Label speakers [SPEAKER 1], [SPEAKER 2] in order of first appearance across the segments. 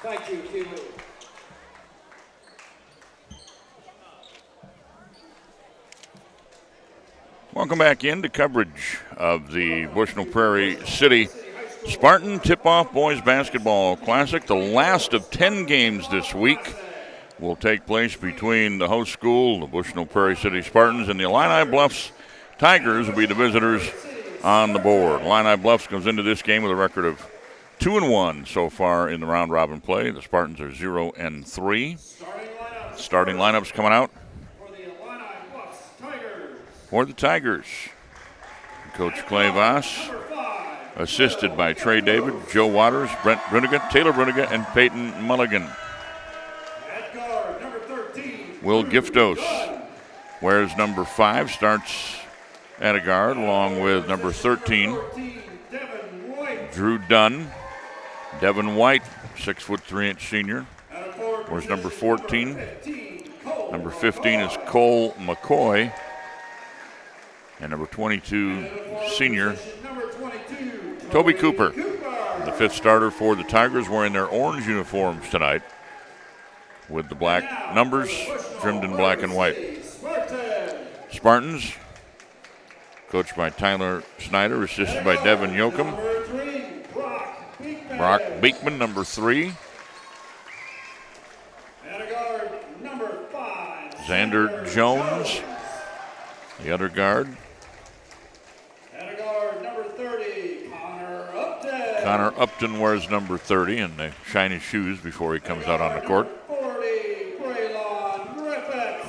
[SPEAKER 1] Thank you, Keely.
[SPEAKER 2] Welcome back into coverage of the Bushnell-Prairie City Spartan Tip-Off Boys Basketball Classic. The last of 10 games this week will take place between the host school, the Bushnell-Prairie City Spartans, and the Illini Bluffs Tigers will be the visitors on the board. Illini Bluffs goes into this game with a record of 2-1 so far in the round-robin play. The Spartans are 0-3. Starting lineups coming out for the Tigers. Coach Clay Voss, assisted by Trey David, Joe Waters, Brent Bruniga, Taylor Bruniga, and Peyton Mulligan. Will Giftos wears number 5, starts at a guard, along with number 13, Drew Dunn. Devin White, 6'3" senior, wears number 14. Number 15 is Cole McCoy. And number 22, senior, Toby Cooper. The 5th starter for the Tigers, wearing their orange uniforms tonight, with the black numbers trimmed in black and white. Spartans, coached by Tyler Snyder, assisted by Devin Yoakum. Brock Beekman, number 3. Xander Jones, the other guard. Connor Upton wears number 30, and they shine his shoes before he comes out on the court.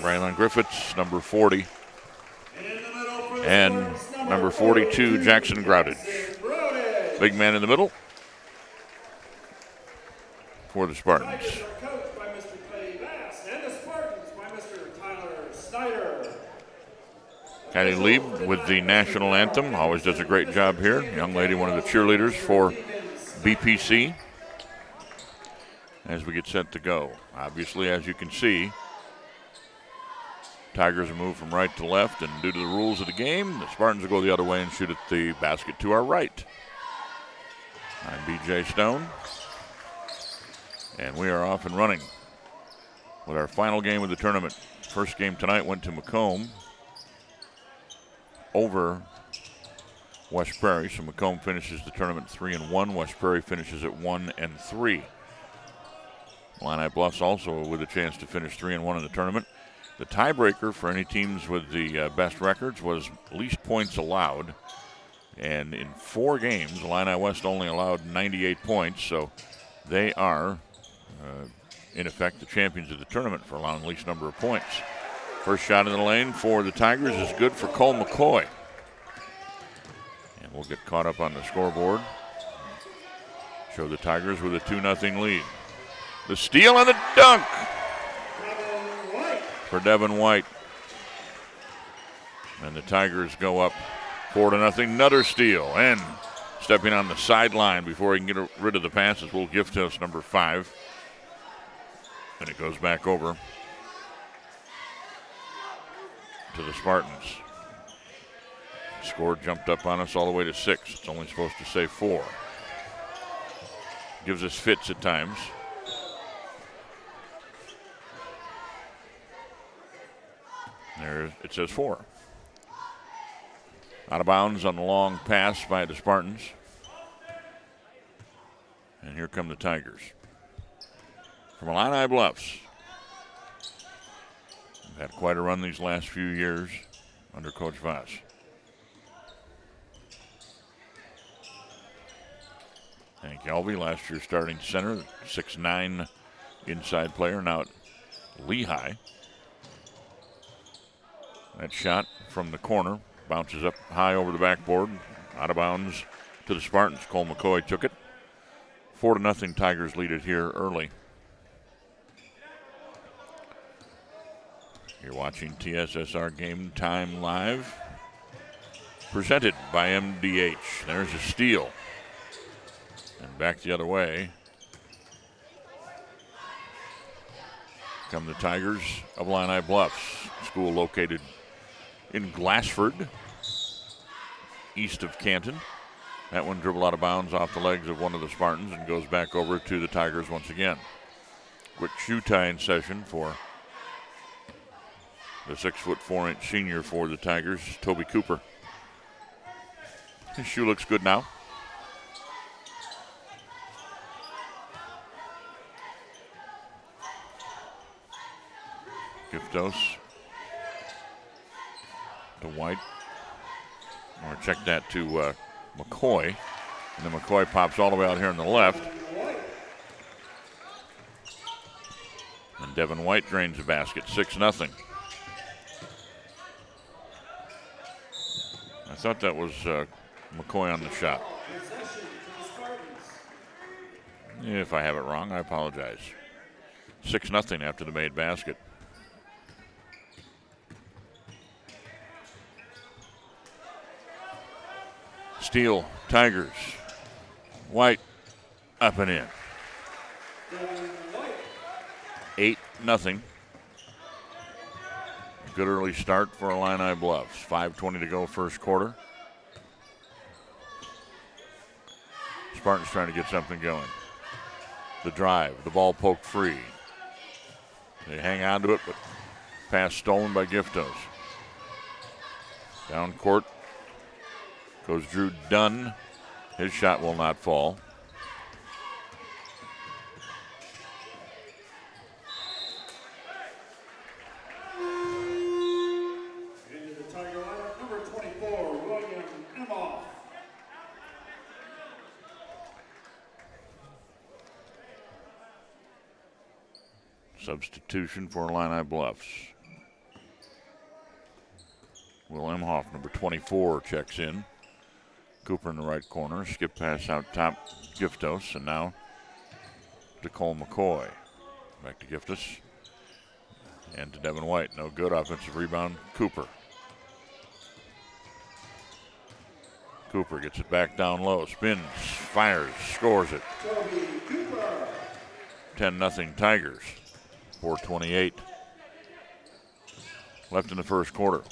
[SPEAKER 2] Braylon Griffiths, number 40. And number 42, Jackson Groudage. Big man in the middle for the Spartans. Kylie Lieb with the national anthem, always does a great job here. Young lady, one of the cheerleaders for BPC. As we get set to go. Obviously, as you can see, Tigers are moved from right to left, and due to the rules of the game, the Spartans will go the other way and shoot at the basket to our right. I'm BJ Stone, and we are off and running with our final game of the tournament. First game tonight went to Macomb over West Prairie, so Macomb finishes the tournament 3-1. West Prairie finishes at 1-3. Illini Bluffs also with a chance to finish 3-1 in the tournament. The tiebreaker for any teams with the best records was least points allowed, and in 4 games, Illini West only allowed 98 points, so they are, in effect, the champions of the tournament for allowing least number of points. First shot in the lane for the Tigers is good for Cole McCoy. And we'll get caught up on the scoreboard. Show the Tigers with a 2-0 lead. The steal and the dunk for Devin White. And the Tigers go up 4-0. Another steal. And stepping on the sideline before he can get rid of the passes, Will Giftos, number 5. And it goes back over to the Spartans. Score jumped up on us all the way to 6. It's only supposed to say 4. Gives us fits at times. There it says 4. Out of bounds on the long pass by the Spartans. And here come the Tigers. From Illini Bluffs. They've had quite a run these last few years under Coach Voss. Hank Alvey, last year's starting center, 6'9" inside player, now at Lehigh. That shot from the corner bounces up high over the backboard, out of bounds to the Spartans. Cole McCoy took it. 4-0 Tigers lead it here early. You're watching TSSR Game Time live, presented by MDH. There's a steal. And back the other way come the Tigers of Illini Bluffs, school located in Glassford, east of Canton. That one dribbled out of bounds off the legs of one of the Spartans and goes back over to the Tigers once again. Quick shoe tying session for the 6'4" senior for the Tigers, Toby Cooper. His shoe looks good now. Giftos to White. Or check that to McCoy. And then McCoy pops all the way out here on the left. And Devin White drains the basket, 6-0. I thought that was McCoy on the shot. If I have it wrong, I apologize. 6-0 after the made basket. Steal, Tigers. White up and in. 8-0. Good early start for Illini Bluffs. 5:20 to go first quarter. Spartans trying to get something going. The drive, the ball poked free. They hang on to it, but pass stolen by Giftos. Down court goes Drew Dunn. His shot will not fall.
[SPEAKER 1] Into the Tiger lineup, number 24, William Emhoff.
[SPEAKER 2] Substitution for Illini Bluffs. Will Emhoff, number 24, checks in. Cooper in the right corner. Skip pass out top, Giftos. And now to Cole McCoy. Back to Giftos. And to Devin White. No good. Offensive rebound, Cooper. Cooper gets it back down low. Spins, fires, scores it. 10-0 Tigers. 4:28 left in the first quarter.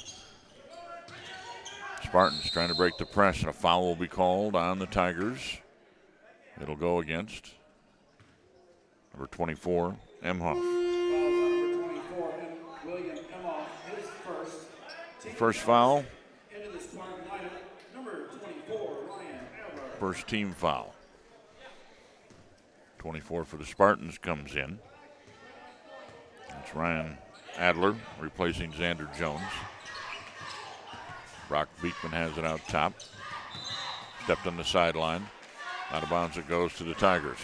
[SPEAKER 2] Spartans trying to break the press, and a foul will be called on the Tigers. It'll go against number 24, Emhoff. First foul. First team foul. 24 for the Spartans comes in. It's Ryan Adler replacing Xander Jones. Brock Beekman has it out top. Stepped on the sideline. Out of bounds it goes to the Tigers.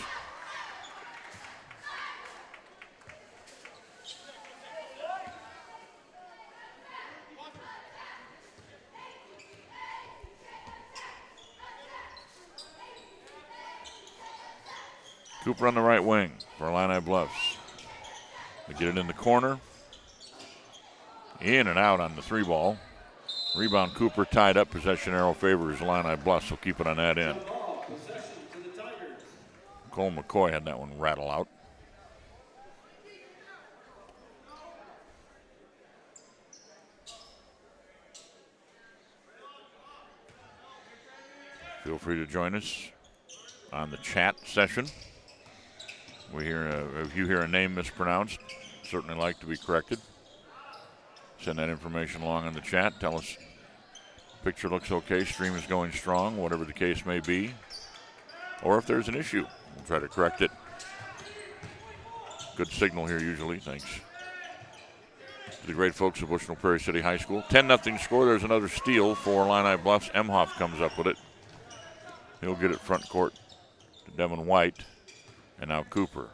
[SPEAKER 2] Cooper on the right wing for Illini Bluffs. They get it in the corner. In and out on the three ball. Rebound Cooper tied up. Possession arrow favors Illini Bluffs. So keep it on that end. Cole McCoy had that one rattle out. Feel free to join us on the chat session. If you hear a name mispronounced, certainly like to be corrected. Send that information along in the chat. Tell us picture looks okay, stream is going strong, whatever the case may be. Or if there's an issue, we'll try to correct it. Good signal here usually, thanks to the great folks of Bushnell-Prairie City High School. 10-0 score. There's another steal for Illini Bluffs. Emhoff comes up with it. He'll get it front court to Devin White. And now Cooper.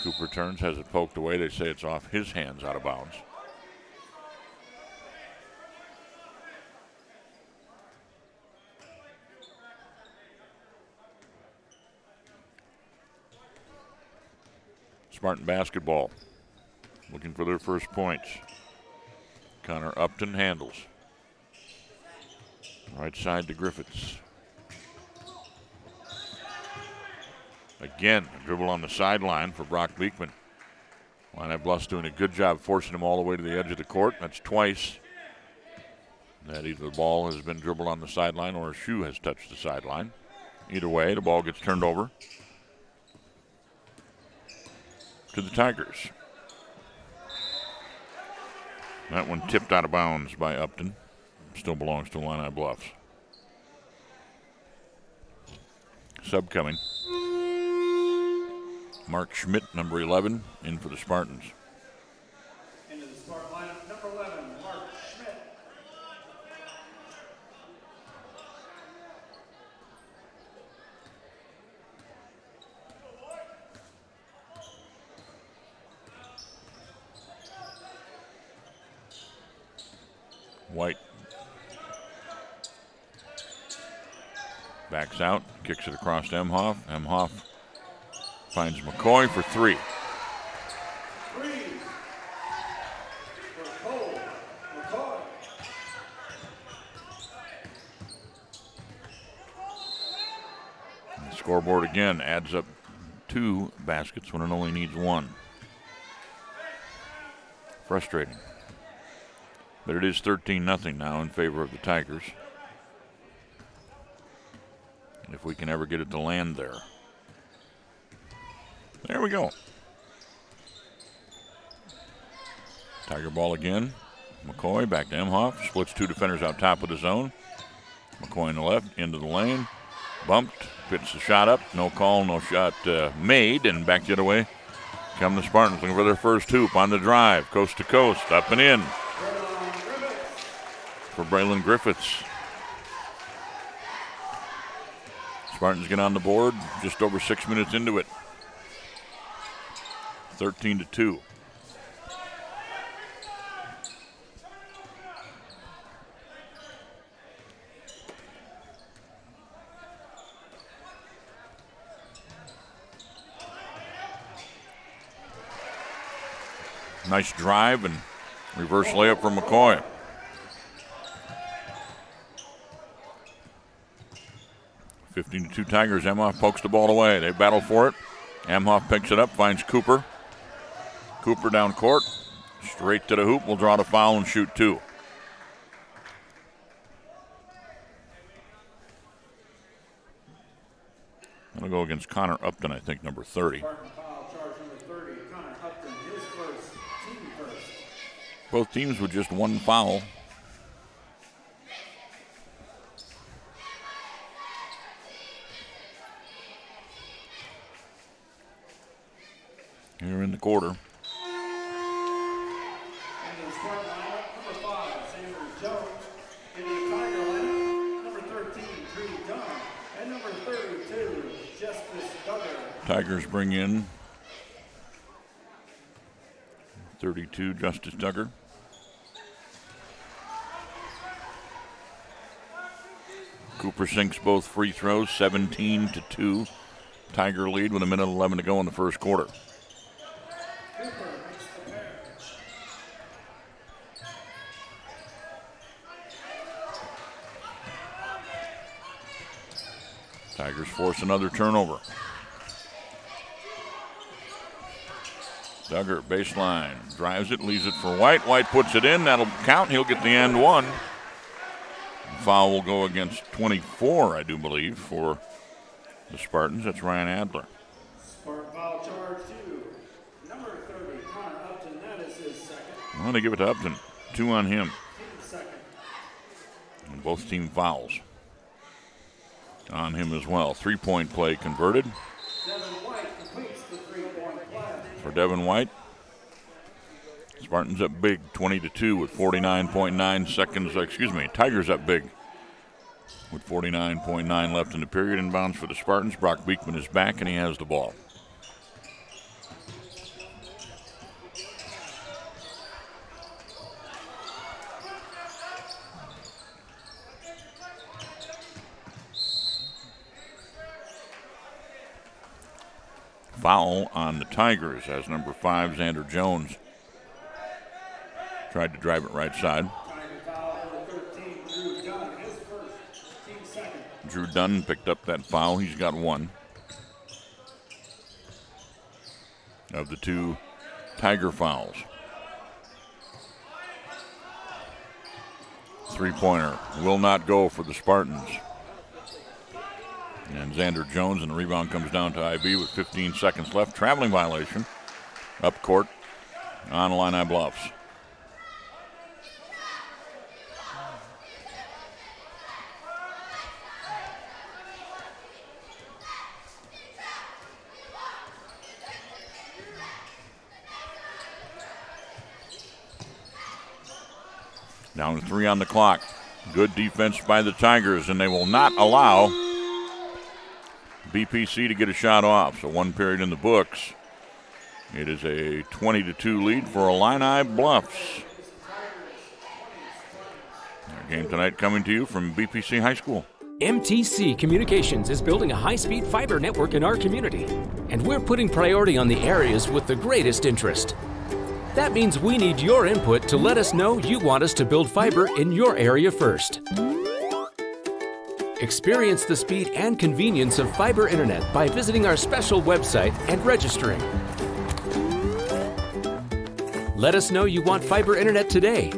[SPEAKER 2] Cooper turns, has it poked away. They say it's off his hands, out of bounds. Spartan basketball looking for their first points. Connor Upton handles. Right side to Griffiths. Again, a dribble on the sideline for Brock Beekman. Illini Bluffs doing a good job forcing him all the way to the edge of the court. That's twice that either the ball has been dribbled on the sideline or a shoe has touched the sideline. Either way, the ball gets turned over to the Tigers. That one tipped out of bounds by Upton. Still belongs to Illini Bluffs. Sub coming. Mark Schmidt, number 11, in for the Spartans.
[SPEAKER 1] Into the Spartan lineup, number 11, Mark Schmidt.
[SPEAKER 2] White backs out, kicks it across to Emhoff. Emhoff finds McCoy for three. The scoreboard again adds up 2 baskets when it only needs 1. Frustrating. But it is 13-0 now in favor of the Tigers. If we can ever get it to land there. There we go. Tiger ball again. McCoy back to Emhoff. Splits 2 defenders out top of the zone. McCoy in the left, into the lane. Bumped, fits the shot up. No call, no shot made. And back the other way come the Spartans looking for their first hoop on the drive. Coast to coast, up and in. For Braylon Griffiths. Spartans get on the board just over 6 minutes into it. 13-2. Nice drive and reverse layup from McCoy. (15-2 Tigers. Emhoff pokes the ball away. They battle for it. Emhoff picks it up, finds Cooper. Cooper down court. Straight to the hoop. Will draw the foul and shoot 2. That'll go against Connor Upton, I think, number 30.
[SPEAKER 1] Spartan foul charge number 30, Connor Upton, his first, team first.
[SPEAKER 2] Both teams with just 1 foul. Here in the quarter.
[SPEAKER 1] And the Spartan lineup, number 5, Sandra Jones. In the Tiger lineup, number 13, Drew Dunn. And number 32, Justice Duggar.
[SPEAKER 2] Tigers bring in 32, Justice Duggar. Cooper sinks both free throws, 17-2. Tiger lead with 1:11 to go in the first quarter. Tigers force another turnover. Duggar, baseline, drives it, leaves it for White. White puts it in, that'll count. He'll get the and one. Foul will go against 24, I do believe, for the Spartans. That's Ryan Adler.
[SPEAKER 1] Spartan foul charge 2, number 30, Connor Upton. That is his second.
[SPEAKER 2] Well, they give it to Upton. 2 on him.
[SPEAKER 1] Team second.
[SPEAKER 2] And both team fouls on him as well. 3-point play converted
[SPEAKER 1] Devin White completes the 3-point play.
[SPEAKER 2] for Devin White. Spartans up big, 20-2 with 49.9 seconds. Tigers up big with 49.9 left in the period. Inbounds for the Spartans. Brock Beekman is back and he has the ball. Foul on the Tigers as number 5, Xander Jones, tried to drive it right side.
[SPEAKER 1] Tiger foul number 13, Drew Dunn, his first, team second.
[SPEAKER 2] Drew Dunn picked up that foul. He's got 1. Of the 2 Tiger fouls. Three-pointer will not go for the Spartans. And Xander Jones, and the rebound comes down to IB with 15 seconds left. Traveling violation up court on Illini Bluffs. Down to 3 on the clock. Good defense by the Tigers, and they will not allow BPC to get a shot off. So 1 period in the books. It is a 20-2 lead for Illini Bluffs. Our game tonight coming to you from BPC High School.
[SPEAKER 3] MTC Communications is building a high-speed fiber network in our community, and we're putting priority on the areas with the greatest interest. That means we need your input to let us know you want us to build fiber in your area first. Experience the speed and convenience of fiber internet by visiting our special website and registering. Let us know you want fiber internet today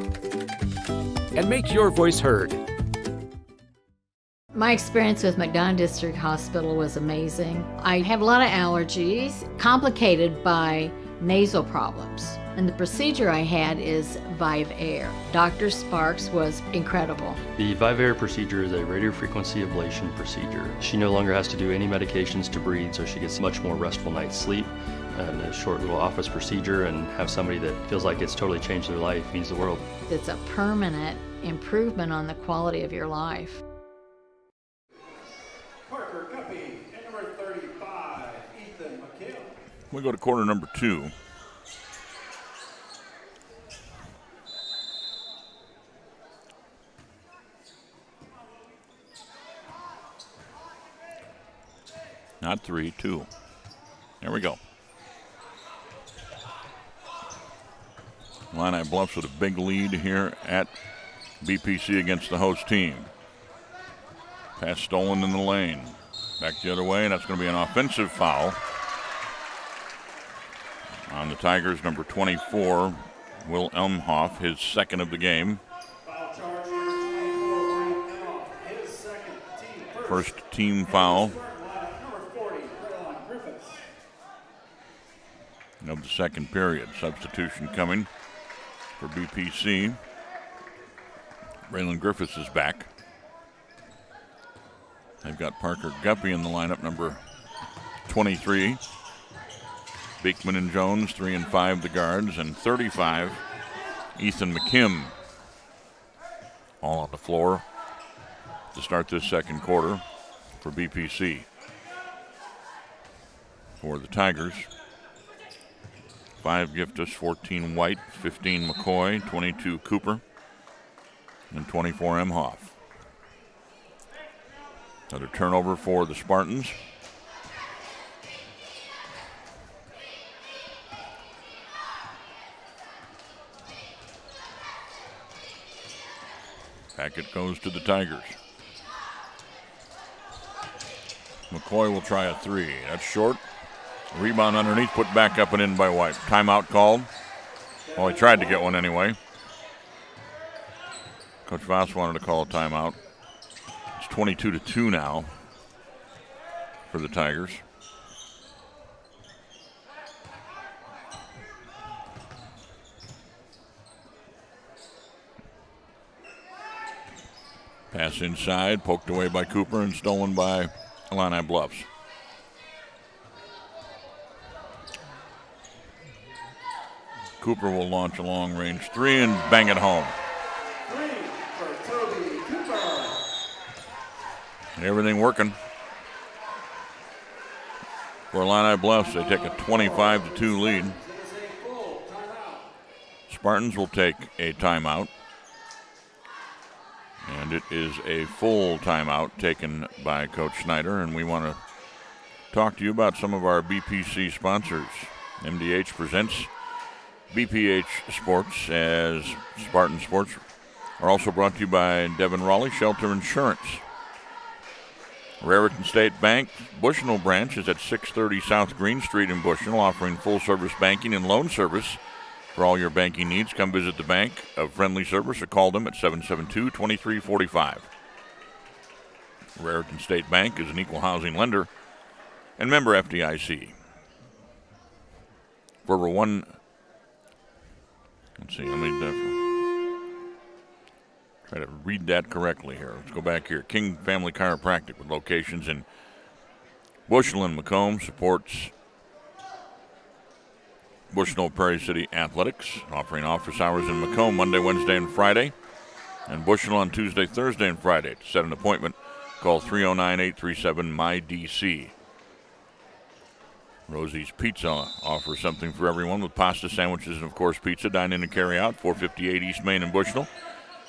[SPEAKER 3] and make your voice heard.
[SPEAKER 4] My experience with McDonough District Hospital was amazing. I have a lot of allergies, complicated by nasal problems. And the procedure I had is Vive Air. Dr. Sparks was incredible.
[SPEAKER 5] The Vive Air procedure is a radiofrequency ablation procedure. She no longer has to do any medications to breathe, so she gets much more restful night's sleep. And a short little office procedure, and have somebody that feels like it's totally changed their life means the world.
[SPEAKER 4] It's a permanent improvement on the quality of your life.
[SPEAKER 1] Parker Guppy and number 35, Ethan McHale.
[SPEAKER 2] We go to quarter number 2. Not 3, 2. There we go. Illini Bluffs with a big lead here at BPC against the host team. Pass stolen in the lane. Back the other way, and that's going to be an offensive foul on the Tigers. Number 24, Will Elmhoff, his second of the game.
[SPEAKER 1] Foul charge number 24, his second, team
[SPEAKER 2] First team foul
[SPEAKER 1] Number 40, Caroline Griffiths.
[SPEAKER 2] of the second period. Substitution coming for BPC. Braylon Griffiths is back. They've got Parker Guppy in the lineup, number 23. Beekman and Jones, 3 and 5, the guards, and 35, Ethan McKim, all on the floor to start this second quarter for BPC. For the Tigers, 5 Giftus, 14 White, 15 McCoy, 22 Cooper, and 24 Emhoff. Another turnover for the Spartans. Packet goes to the Tigers. McCoy will try a 3. That's short. Rebound underneath, put back up and in by White. Timeout called. Well, he tried to get one anyway. Coach Voss wanted to call a timeout. It's 22-2 now for the Tigers. Pass inside, poked away by Cooper and stolen by Illini Bluffs. Cooper will launch a long-range 3 and bang it home.
[SPEAKER 1] 3 for Toby Cooper.
[SPEAKER 2] Everything working for Illini Bluffs. They take a 25-2 lead.
[SPEAKER 1] It is a full timeout.
[SPEAKER 2] Spartans will take a timeout. And it is a full timeout taken by Coach Schneider. And we want to talk to you about some of our BPC sponsors. MDH presents BPH Sports, as Spartan Sports are also brought to you by Devin Raleigh Shelter Insurance. Raritan State Bank Bushnell branch is at 630 South Green Street in Bushnell, offering full-service banking and loan service For all your banking needs, come visit the Bank of Friendly Service or call them at 772-2345. Raritan State Bank is an equal housing lender and member FDIC. For one, let's see, let me try to read that correctly here. Let's go back here. King Family Chiropractic with locations in Bushnell and Macomb supports Bushnell-Prairie City Athletics, offering office hours in Macomb Monday, Wednesday, and Friday, and Bushnell on Tuesday, Thursday, and Friday. To set an appointment, call 309-837-MyDC. Rosie's Pizza offers something for everyone with pasta, sandwiches, and, of course, pizza. Dine in and carry out, 458 East Main in Bushnell.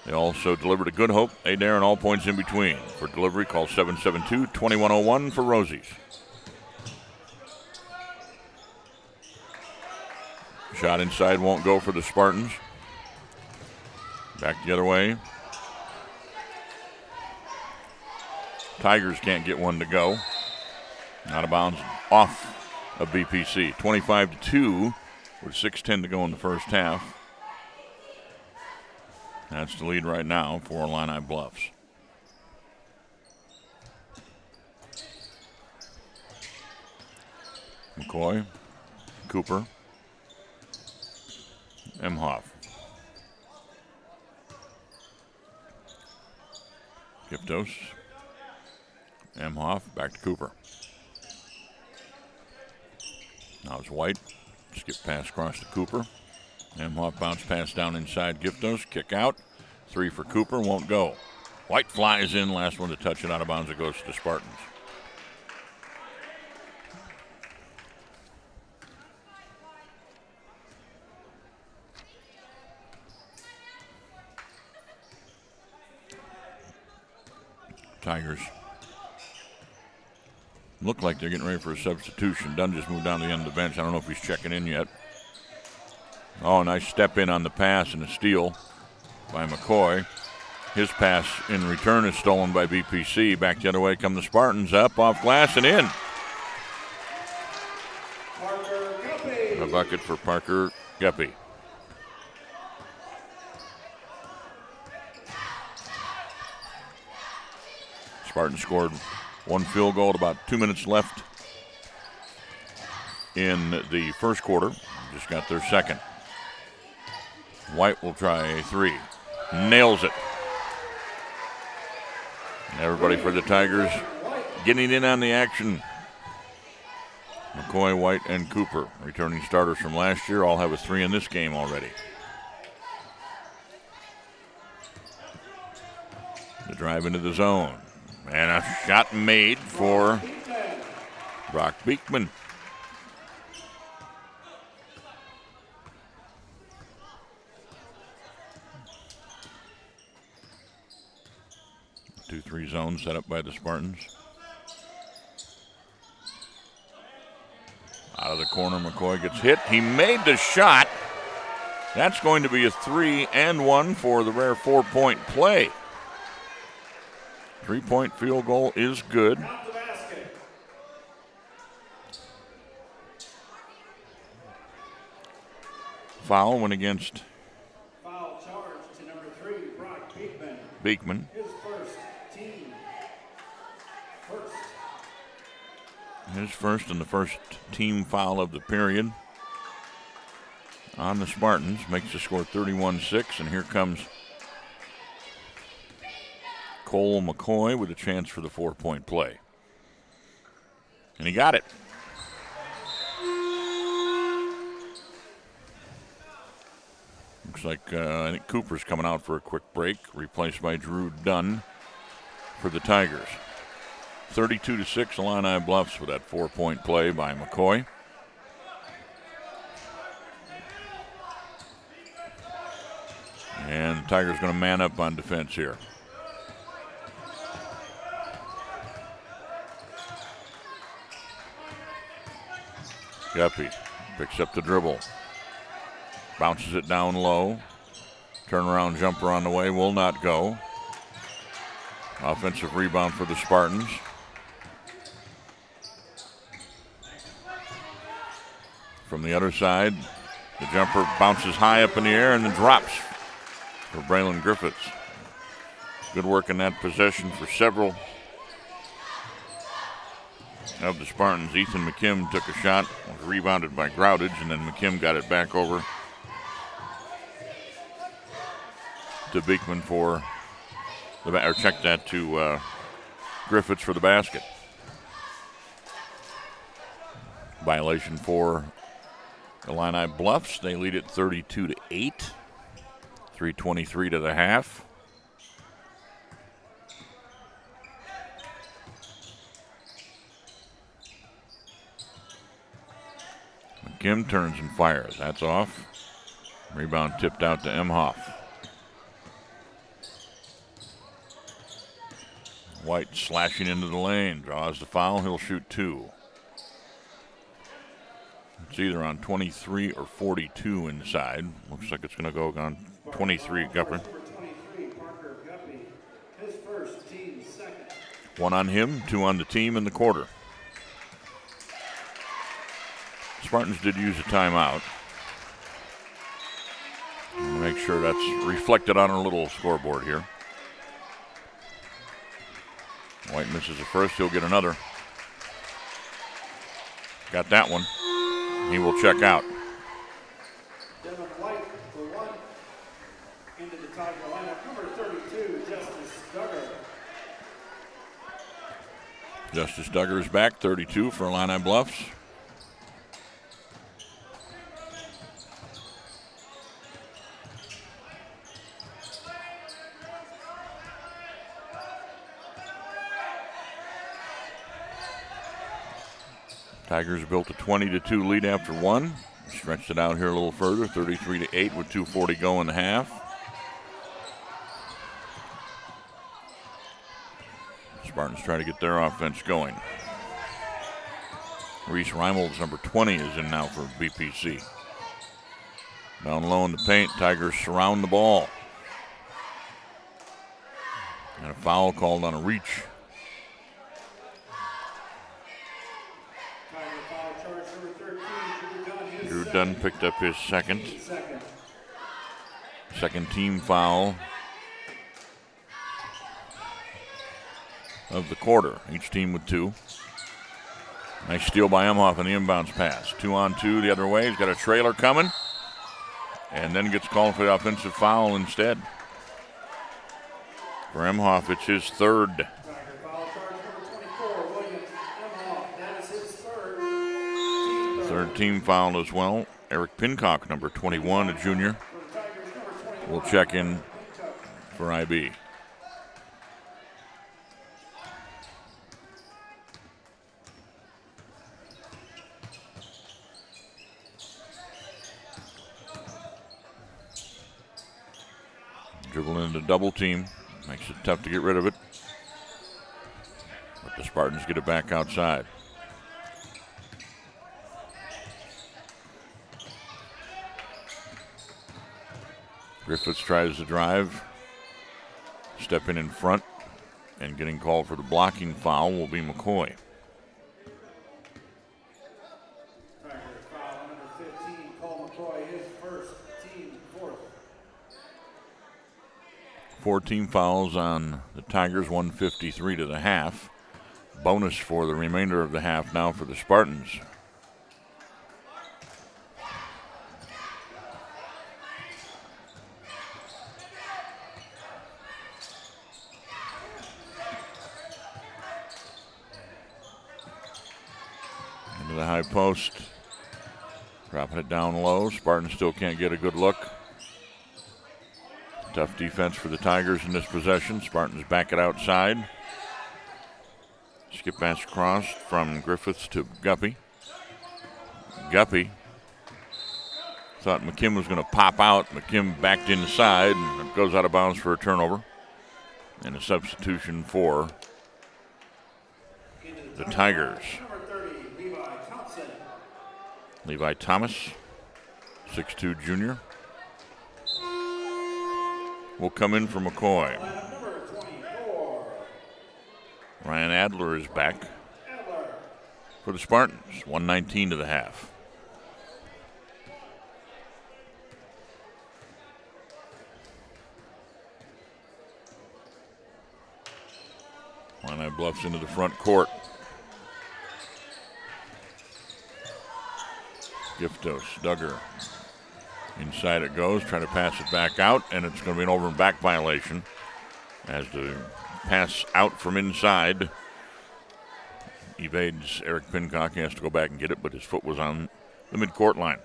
[SPEAKER 2] They also deliver to Good Hope, Adair, and all points in between. For delivery, call 772-2101 for Rosie's. Shot inside won't go for the Spartans. Back the other way. Tigers can't get one to go. Out of bounds off of BPC. 25-2 with 6:10 to go in the first half. That's the lead right now for Illini Bluffs. McCoy, Cooper, Emhoff. Giftos. Emhoff, back to Cooper. Now it's White. Skip pass across to Cooper. Emhoff bounce pass down inside Giftos. Kick out. 3 for Cooper. Won't go. White flies in. Last one to touch it out of bounds. It goes to the Spartans. Tigers look like they're getting ready for a substitution. Dunn just moved down to the end of the bench. I don't know if he's checking in yet. Oh, nice step in on the pass and a steal by McCoy. His pass in return is stolen by BPC. Back the other way come the Spartans. Up off glass and in. A bucket for Parker Guppy. Spartans scored one field goal at about 2 minutes left in the first quarter. Just got their second. White will try a 3. Nails it. Everybody for the Tigers getting in on the action. McCoy, White, and Cooper, returning starters from last year, all have a 3 in this game already. The drive into the zone. And a shot made for Brock Beekman. Two, 3 zone set up by the Spartans. Out of the corner, McCoy gets hit. He made the shot. That's going to be a 3 and 1 for the rare 4-point play. 3-point field goal is good. Foul went against
[SPEAKER 1] Foul charge to number 3, Brock
[SPEAKER 2] Beekman.
[SPEAKER 1] His first team.
[SPEAKER 2] His first and the first team foul of the period on the Spartans. Makes the score 31-6, and here comes Cole McCoy with a chance for the 4-point play. And he got it. Looks like I think Cooper's coming out for a quick break, replaced by Drew Dunn for the Tigers. 32-6, Illini Bluffs with that 4-point play by McCoy. And the Tigers going to man up on defense here. Guppy picks up the dribble. Bounces it down low. Turnaround jumper on the way, will not go. Offensive rebound for the Spartans. From the other side, The jumper bounces high up in the air and then drops for Braylon Griffiths. Good work in that possession for several of the Spartans. Ethan McKim took a shot, was rebounded by Groudage, and then McKim got it back over to Beekman for the, or check that to Griffiths for the basket. Violation for Illini Bluffs. They lead it 32-8. 3:23 to the half. McKim turns and fires. That's off. Rebound tipped out to Emhoff. White slashing into the lane. Draws the foul. He'll shoot 2. It's either on 23 or 42 inside. Looks like it's going to go on 23, Gupper. 1 on him, 2 on the team in the quarter. Spartans did use a timeout. Make sure that's reflected on our little scoreboard here. White misses the first, he'll get another. Got that one. He will check out.
[SPEAKER 1] Devin White for 1. Into the Tiger lineup, number 32, Justice Duggar.
[SPEAKER 2] Justice Duggar is back, 32 for Illini Bluffs. Tigers built a 20-2 lead after 1. Stretched it out here a little further, 33-8 with 2:40 go in the half. Spartans try to get their offense going. Reese Reimels, number 20, is in now for BPC. Down low in the paint, Tigers surround the ball. And a foul called on a reach. Drew Dunn picked up his second team foul of the quarter. Each team with 2. Nice steal by Emhoff on the inbounds pass. 2 on 2 the other way. He's got a trailer coming. And then gets called for the offensive foul instead. For Emhoff, it's his 3rd. Third team foul as well. Eric Pincock, number 21, a junior, will check in for IB. Dribble into double team. Makes it tough to get rid of it. But the Spartans get it back outside. Griffiths tries to drive, stepping in front, and getting called for the blocking foul will be McCoy.
[SPEAKER 1] Foul number 15, Cole McCoy, his first, team 4th.
[SPEAKER 2] 4 team fouls on the Tigers, 1:53 to the half. Bonus for the remainder of the half now for the Spartans. The high post, dropping it down low. Spartans still can't get a good look. Tough defense for the Tigers in this possession. Spartans back it outside. Skip pass across from Griffiths to Guppy. Guppy thought McKim was going to pop out. McKim backed inside and it goes out of bounds for a turnover. And a substitution for the Tigers. Levi Thomas, 6'2" junior, will come in for McCoy. Ryan Adler is back for the Spartans, 1:19 to the half. Illini Bluffs into the front court. Giftos, Duggar. Inside it goes, trying to pass it back out, and it's going to be an over and back violation as the pass out from inside evades Eric Pincock. He has to go back and get it, but his foot was on the midcourt line.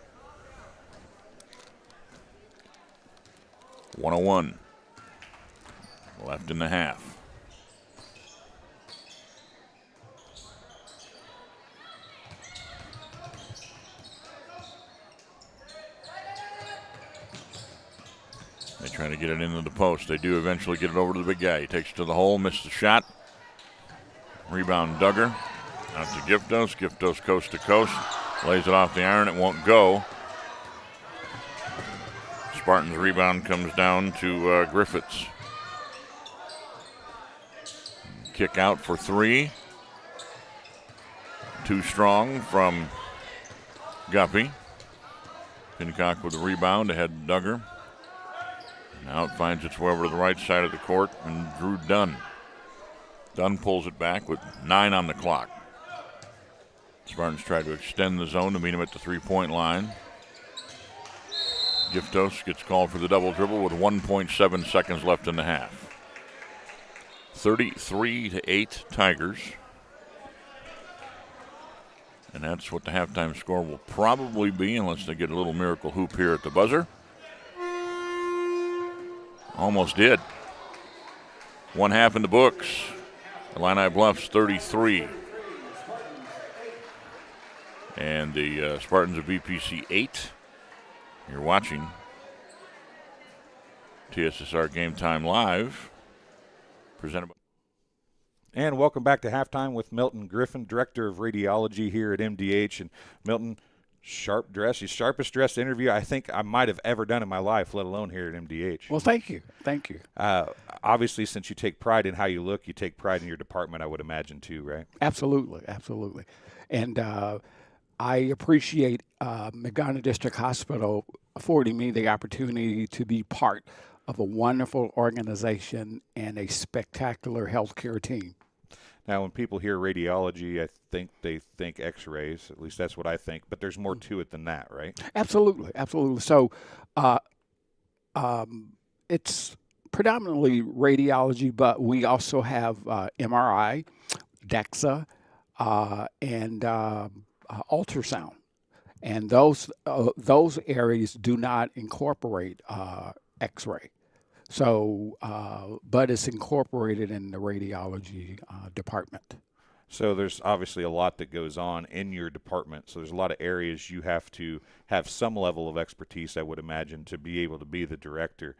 [SPEAKER 2] 101 left in the half. They try to get it into the post. They do eventually get it over to the big guy. He takes it to the hole, missed the shot. Rebound Duggar. Out to Giftos. Giftos coast to coast. Lays it off the iron. It won't go. Spartan's rebound comes down to Griffiths. Kick out for three. Too strong from Guppy. Pincock with the rebound ahead to Duggar. Now it finds its way over to the right side of the court, and Drew Dunn. Dunn pulls it back with 9 on the clock. Spartans try to extend the zone to meet him at the three-point line. Giftos gets called for the double dribble with 1.7 seconds left in the half. 33-8 Tigers. And that's what the halftime score will probably be, unless they get a little miracle hoop here at the buzzer. Almost did. One half in the books. Illini Bluffs 33. And the Spartans of VPC 8. You're watching TSSR Game Time Live. Presented by...
[SPEAKER 6] And welcome back to Halftime with Milton Griffin, Director of Radiology here at MDH. And Milton, sharp dress, the sharpest dressed interview I think I might have ever done in my life, let alone here at MDH.
[SPEAKER 7] Well, thank you. Thank you.
[SPEAKER 6] Obviously, since you take pride in how you look, you take pride in your department, I would imagine, too, right?
[SPEAKER 7] Absolutely, absolutely. And I appreciate McDonough District Hospital affording me the opportunity to be part of a wonderful organization and a spectacular healthcare team.
[SPEAKER 6] Now, when people hear radiology, I think they think x-rays. At least that's what I think. But there's more to it than that, right?
[SPEAKER 7] Absolutely, absolutely. So it's predominantly radiology, but we also have MRI, DEXA, and ultrasound. And those areas do not incorporate x-ray. So, but it's incorporated in the radiology department.
[SPEAKER 6] So there's obviously a lot that goes on in your department. So there's a lot of areas you have to have some level of expertise, I would imagine, to be able to be the director.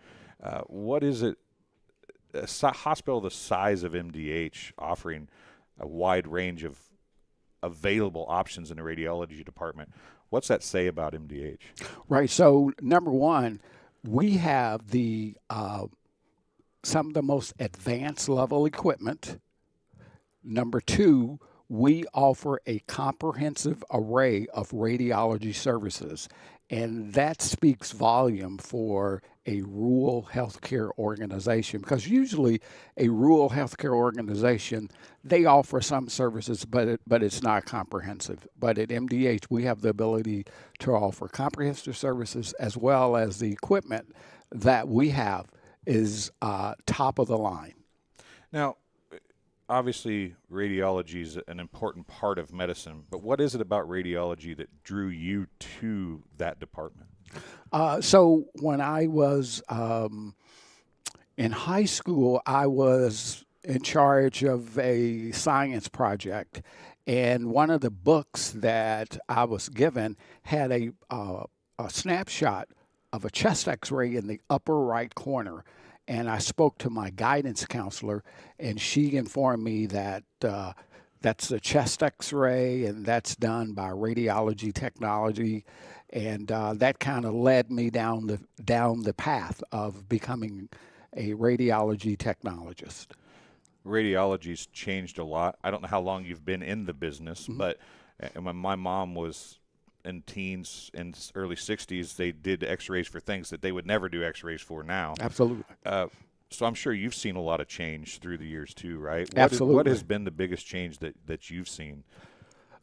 [SPEAKER 6] What is it, a hospital the size of MDH offering a wide range of available options in the radiology department? What's that say about MDH?
[SPEAKER 7] Right. So number one, we have the some of the most advanced level equipment. Number two, we offer a comprehensive array of radiology services, and that speaks volume for a rural healthcare organization, because usually a rural healthcare organization, they offer some services, but it's not comprehensive. But at MDH, we have the ability to offer comprehensive services, as well as the equipment that we have is top of the line.
[SPEAKER 6] Now, obviously, radiology is an important part of medicine, but what is it about radiology that drew you to that department?
[SPEAKER 7] So when I was in high school, I was in charge of a science project, and one of the books that I was given had a snapshot of a chest x-ray in the upper right corner. And I spoke to my guidance counselor, and she informed me that that's a chest x-ray, and that's done by radiology technology. And that kind of led me down the path of becoming a radiology technologist.
[SPEAKER 6] Radiology's changed a lot. I don't know how long you've been in the business, but when my mom was in teens in early 60s, they did x-rays for things that they would never do x-rays for now.
[SPEAKER 7] Absolutely.
[SPEAKER 6] So I'm sure you've seen a lot of change through the years too, right?
[SPEAKER 7] Absolutely.
[SPEAKER 6] What has been the biggest change that you've seen?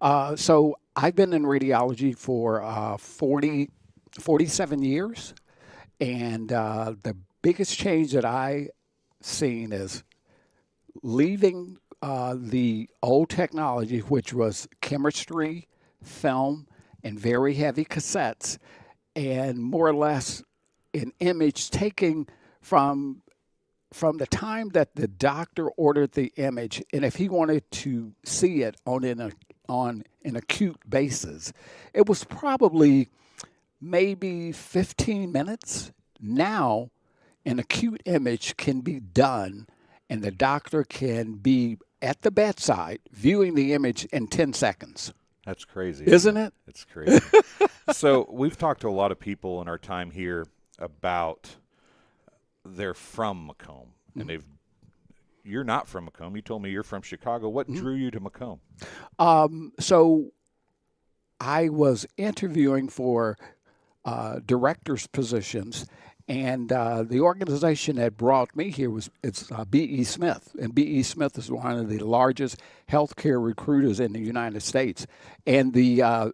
[SPEAKER 7] So I've been in radiology for 47 years, and the biggest change that I seen is leaving the old technology, which was chemistry, film, and very heavy cassettes, and more or less an image taking from the time that the doctor ordered the image, and if he wanted to see it on an acute basis, it was probably maybe 15 minutes. Now, an acute image can be done, and the doctor can be at the bedside viewing the image in 10 seconds.
[SPEAKER 6] That's crazy.
[SPEAKER 7] Isn't it?
[SPEAKER 6] It's crazy. So we've talked to a lot of people in our time here about they're from Macomb, and you're not from Macomb. You told me you're from Chicago. What drew you to Macomb?
[SPEAKER 7] So I was interviewing for director's positions, and the organization that brought me here it's B.E. Smith, and B.E. Smith is one of the largest healthcare recruiters in the United States. And the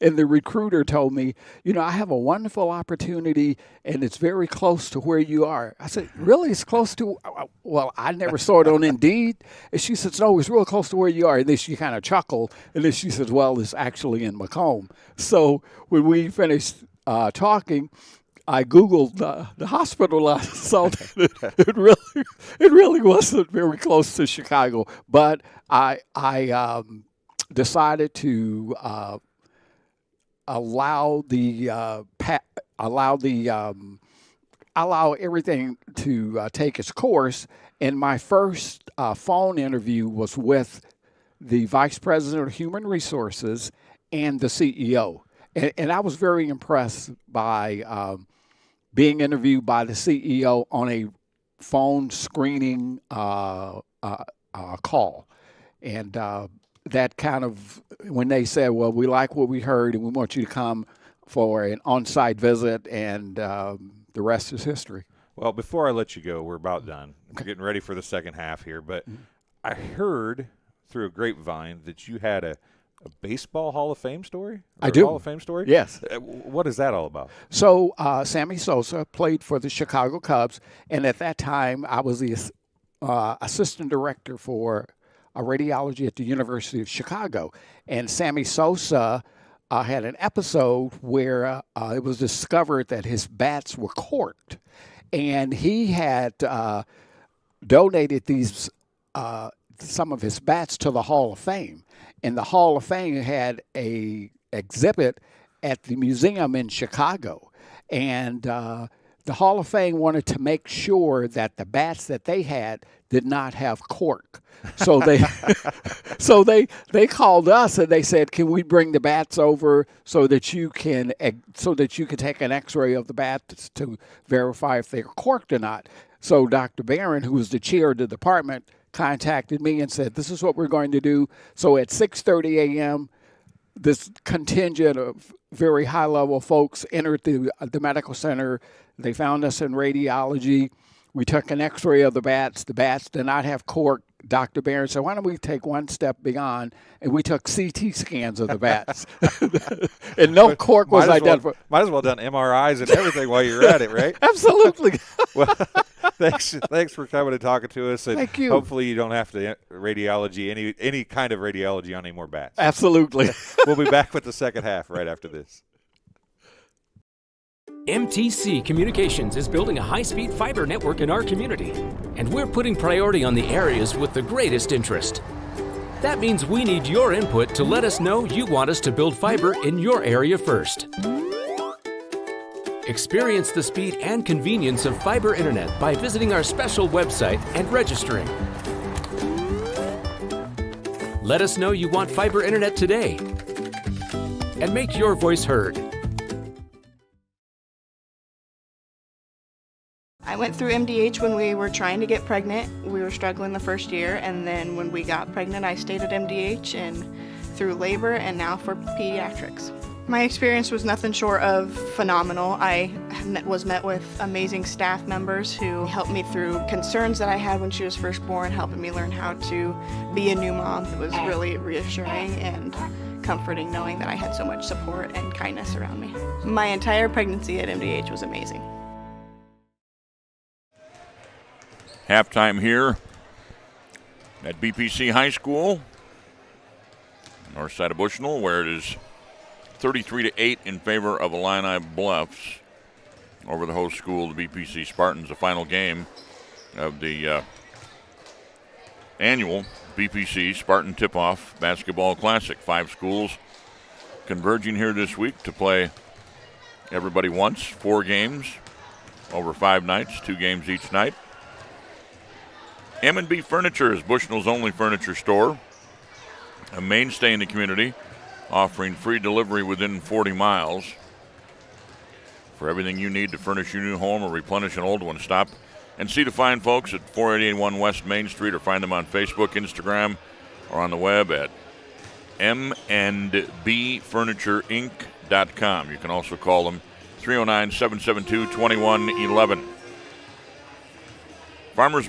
[SPEAKER 7] recruiter told me, I have a wonderful opportunity, and it's very close to where you are. I said, really? It's close to? Well, I never saw it on Indeed. And she says, no, it's real close to where you are. And then she kind of chuckled, and then she says, well, it's actually in Macomb. So when we finished talking, I Googled the hospital. I saw that it really wasn't very close to Chicago. But I decided to allow everything to take its course. And my first phone interview was with the Vice President of Human Resources and the CEO. And I was very impressed by being interviewed by the CEO on a phone screening call. And that kind of, when they said, well, we like what we heard and we want you to come for an on-site visit, and the rest is history.
[SPEAKER 6] Well, before I let you go, we're about done. We're getting ready for the second half here. But I heard through a grapevine that you had a baseball Hall of Fame story?
[SPEAKER 7] I do.
[SPEAKER 6] Hall of Fame story?
[SPEAKER 7] Yes.
[SPEAKER 6] What is that all about?
[SPEAKER 7] So Sammy Sosa played for the Chicago Cubs, and at that time I was the assistant director for radiology at the University of Chicago. And Sammy Sosa had an episode where it was discovered that his bats were corked, and he had donated these some of his bats to the Hall of Fame. And the Hall of Fame had a exhibit at the museum in Chicago. And the Hall of Fame wanted to make sure that the bats that they had did not have cork. So they called us and they said, "Can we bring the bats over so that you can take an X-ray of the bats to verify if they're corked or not?" So Dr. Barron, who was the chair of the department, contacted me and said, "This is what we're going to do." So at 6:30 a.m., this contingent of very high-level folks entered the medical center. They found us in radiology. We took an X-ray of the bats. The bats did not have cork. Dr. Barron said, "Why don't we take one step beyond?" And we took CT scans of the bats. And no cork was identified.
[SPEAKER 6] Might as well done MRIs and everything while you're at it, right?
[SPEAKER 7] Absolutely.
[SPEAKER 6] Well, thanks for coming and talking to us. And
[SPEAKER 7] thank you.
[SPEAKER 6] Hopefully you don't have to radiology, any kind of radiology on any more bats.
[SPEAKER 7] Absolutely.
[SPEAKER 6] We'll be back with the second half right after this.
[SPEAKER 3] MTC Communications is building a high-speed fiber network in our community, and we're putting priority on the areas with the greatest interest. That means we need your input to let us know you want us to build fiber in your area first. Experience the speed and convenience of fiber internet by visiting our special website and registering. Let us know you want fiber internet today, and make your voice heard.
[SPEAKER 8] I went through MDH when we were trying to get pregnant. We were struggling the first year, and then when we got pregnant, I stayed at MDH and through labor and now for pediatrics. My experience was nothing short of phenomenal. I was met with amazing staff members who helped me through concerns that I had when she was first born, helping me learn how to be a new mom. It was really reassuring and comforting knowing that I had so much support and kindness around me. My entire pregnancy at MDH was amazing.
[SPEAKER 2] Halftime here at BPC High School, north side of Bushnell, where it is 33-8 in favor of Illini Bluffs over the host school, the BPC Spartans, the final game of the annual BPC Spartan Tip-Off Basketball Classic. 5 schools converging here this week to play everybody once, 4 games over 5 nights, 2 games each night. M&B Furniture is Bushnell's only furniture store, a mainstay in the community, offering free delivery within 40 miles. For everything you need to furnish your new home or replenish an old one, stop and see the fine folks at 4881 West Main Street, or find them on Facebook, Instagram, or on the web at mndbfurniturinc.com. You can also call them 309-772-2111. Farmers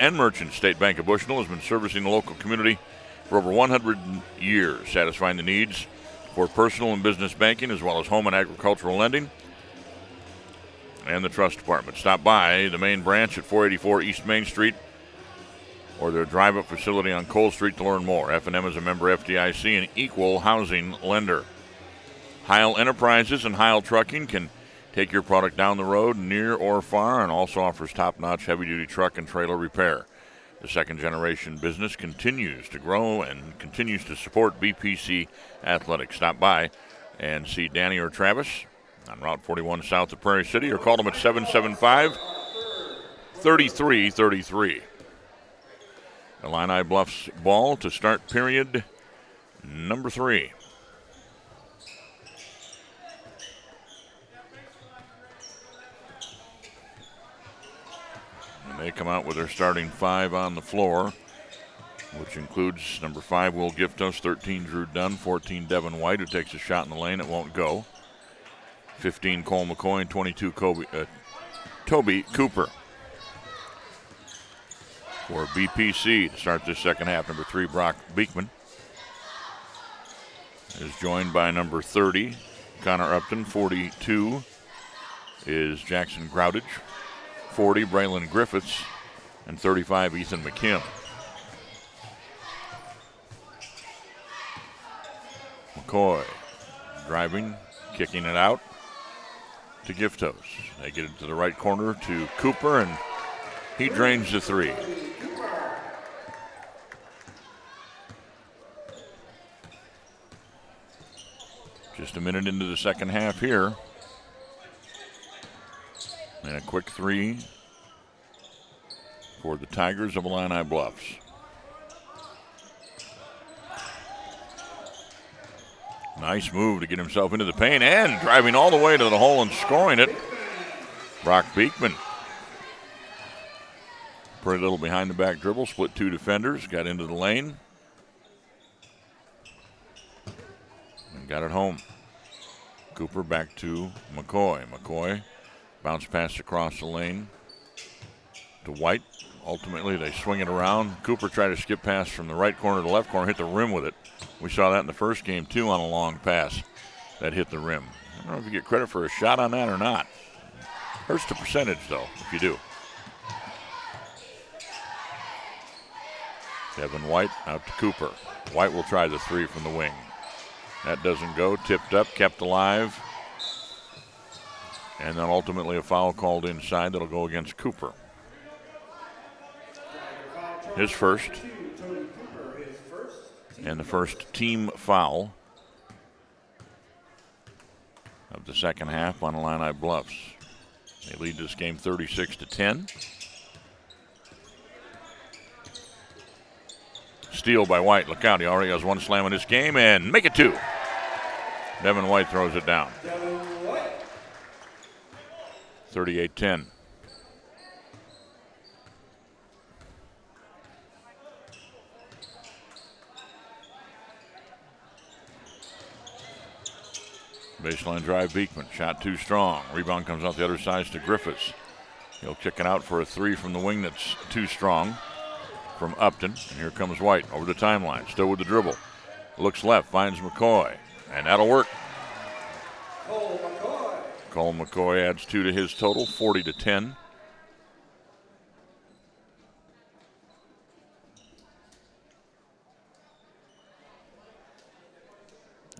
[SPEAKER 2] and Merchants State Bank of Bushnell has been servicing the local community for over 100 years, satisfying the needs for personal and business banking, as well as home and agricultural lending, and the trust department. Stop by the main branch at 484 East Main Street or their drive-up facility on Cole Street to learn more. F&M is a member FDIC and equal housing lender. Heil Enterprises and Heil Trucking can take your product down the road, near or far, and also offers top-notch heavy-duty truck and trailer repair. The second-generation business continues to grow and continues to support BPC Athletics. Stop by and see Danny or Travis on Route 41 south of Prairie City, or call them at 775-3333. Illini Bluffs ball to start period number 3. And they come out with their starting 5 on the floor, which includes number 5, Will Giftos, 13, Drew Dunn, 14, Devin White, who takes a shot in the lane. It won't go. 15, Cole McCoy, and 22, Toby Cooper. For BPC to start this second half, number 3, Brock Beekman is joined by number 30, Connor Upton. 42 is Jackson Groudage. 40, Braylon Griffiths, and 35, Ethan McKim. McCoy driving, kicking it out to Giftos. They get it to the right corner to Cooper, and he drains the 3. Just a minute into the second half here. And a quick 3 for the Tigers of Illini Bluffs. Nice move to get himself into the paint, and driving all the way to the hole and scoring it, Brock Beekman. Pretty little behind the back dribble, split 2 defenders, got into the lane, and got it home. Cooper back to McCoy. McCoy bounce pass across the lane to White. Ultimately, they swing it around. Cooper tried to skip pass from the right corner to the left corner, hit the rim with it. We saw that in the first game, too, on a long pass that hit the rim. I don't know if you get credit for a shot on that or not. Hurts the percentage, though, if you do. Devin White out to Cooper. White will try the 3 from the wing. That doesn't go. Tipped up, kept alive. And then ultimately a foul called inside that'll go against Cooper. His first. And the first team foul of the second half on Illini Bluffs. They lead this game 36-10. Steal by White. Look out, he already has 1 slam in this game, and make it 2. Devin White throws it down. 38-10. Baseline drive, Beekman. Shot too strong. Rebound comes out the other side to Griffiths. He'll kick it out for a three from the wing that's too strong from Upton. And here comes White over the timeline, still with the dribble. Looks left, finds McCoy, and that'll work. Cole McCoy adds 2 to his total, 40-10.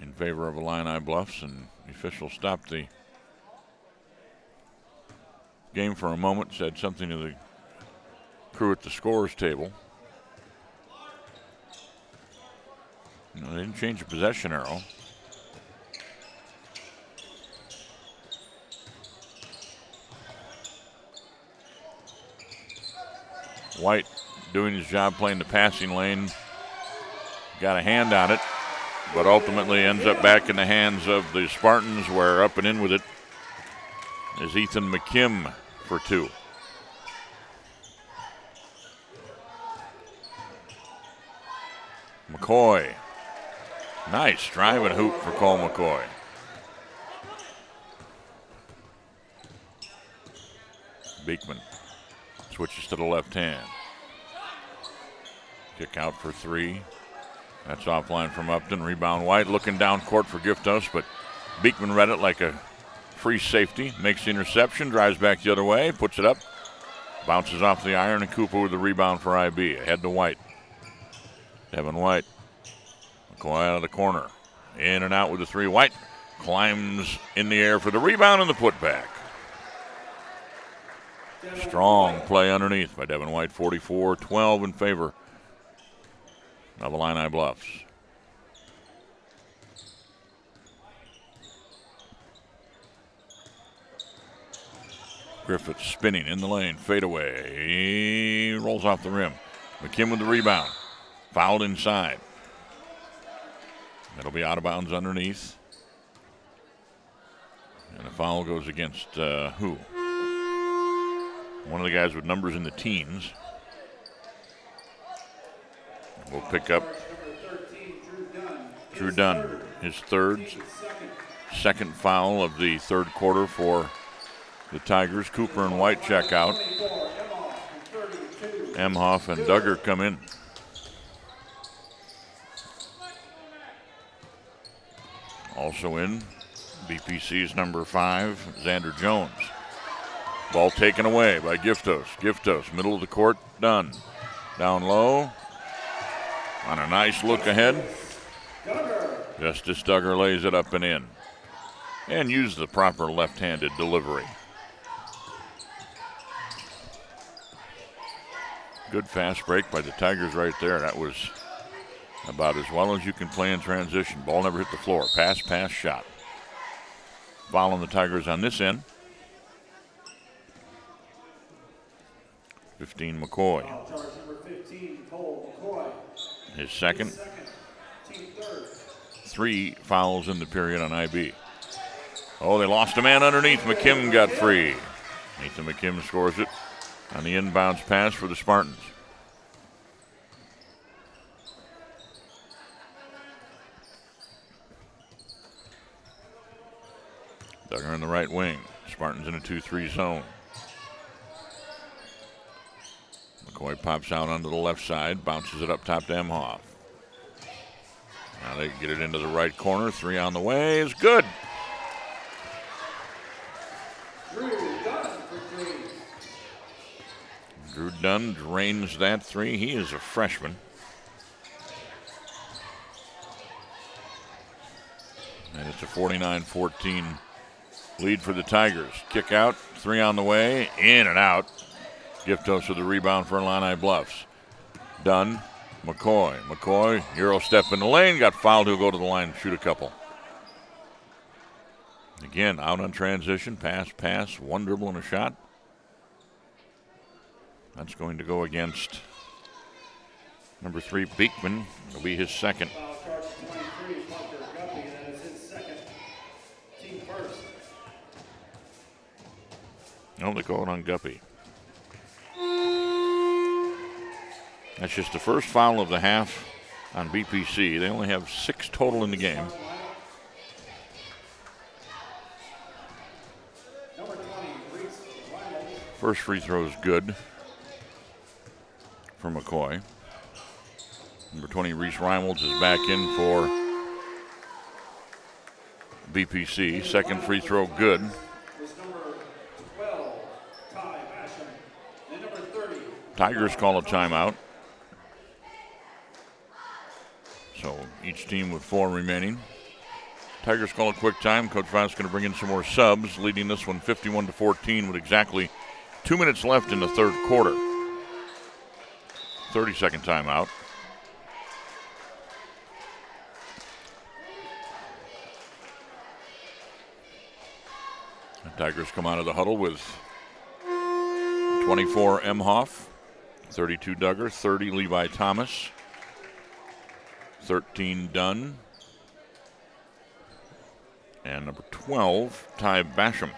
[SPEAKER 2] In favor of Illini Bluffs, and the official stopped the game for a moment, said something to the crew at the scores table. No, they didn't change the possession arrow. White doing his job playing the passing lane. Got a hand on it, but ultimately ends up back in the hands of the Spartans, where up and in with it is Ethan McKim for 2. McCoy. Nice drive and hoop for Cole McCoy. Beekman switches to the left hand. Kick out for 3. That's offline from Upton. Rebound White, looking down court for Giftos, but Beekman read it like a free safety. Makes the interception, drives back the other way, puts it up. Bounces off the iron, and Cooper with the rebound for IB. Ahead to White. Devin White. McCoy out of the corner. In and out with the 3. White climbs in the air for the rebound and the putback. Strong play underneath by Devin White. 44-12 in favor of Illini Bluffs. Griffiths spinning in the lane, fade away. He rolls off the rim. McKim with the rebound. Fouled inside. It'll be out of bounds underneath. And the foul goes against who? One of the guys with numbers in the teens. We'll pick up Drew Dunn, his second foul of the third quarter for the Tigers. Cooper and White check out. Emhoff and Duggar come in. Also in, BPC's number 5, Xander Jones. Ball taken away by Giftos. Giftos, middle of the court, Dunn. Down low. On a nice look ahead. Justice Duggar lays it up and in. And used the proper left-handed delivery. Good fast break by the Tigers right there. That was about as well as you can play in transition. Ball never hit the floor. Pass, shot. Foul on the Tigers on this end. 15, McCoy. His second. 3 fouls in the period on IB. Oh, they lost a man underneath. McKim got free. Nathan McKim scores it on the inbounds pass for the Spartans. Duggar in the right wing. Spartans in a 2-3 zone. McCoy pops out onto the left side, bounces it up top to Emhoff. Now they get it into the right corner. 3 on the way is good. Drew Dunn drains that 3. He is a freshman. And it's a 49-14 lead for the Tigers. Kick out, 3 on the way, in and out. Giftos with the rebound for Illini Bluffs. Dunn, McCoy, Euro step in the lane, got fouled. He'll go to the line and shoot a couple. Again, out on transition, pass, 1 dribble and a shot. That's going to go against number 3, Beekman. It'll be his second. No, they call it on Guppy. That's just the first foul of the half on BPC. They only have 6 total in the game. First free throw is good for McCoy. Number 20, Reese Reimolds, is back in for BPC. Second free throw good. Tigers call a timeout. So each team with 4 remaining. Tigers call a quick time. Coach Voss going to bring in some more subs, leading this one 51-14 with exactly 2 minutes left in the third quarter. 30-second timeout. The Tigers come out of the huddle with 24 Emhoff, 32 Duggar, 30 Levi Thomas, 13 Dunn, and number 12, Ty Basham.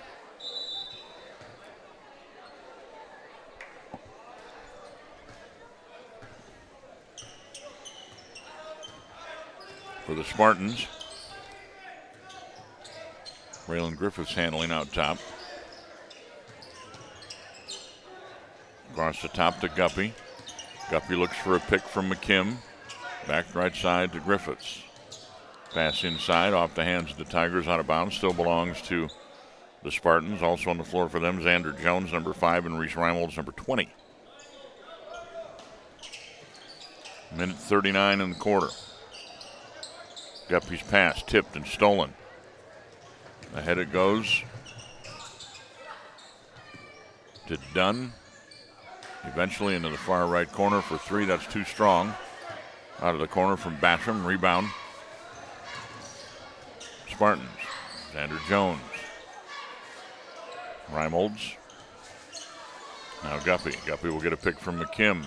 [SPEAKER 2] For the Spartans, Braylon Griffiths handling out top. Across the top to Guppy. Guppy looks for a pick from McKim. Back right side to Griffiths. Pass inside off the hands of the Tigers, out of bounds. Still belongs to the Spartans. Also on the floor for them, Xander Jones, number 5, and Reese Reimolds, number 20. Minute 39 in the quarter. Guppy's pass tipped and stolen. Ahead it goes to Dunn. Eventually into the far right corner for 3. That's too strong. Out of the corner from Basham. Rebound. Spartans. Xander Jones. Reimolds. Now Guppy. Guppy will get a pick from McKim.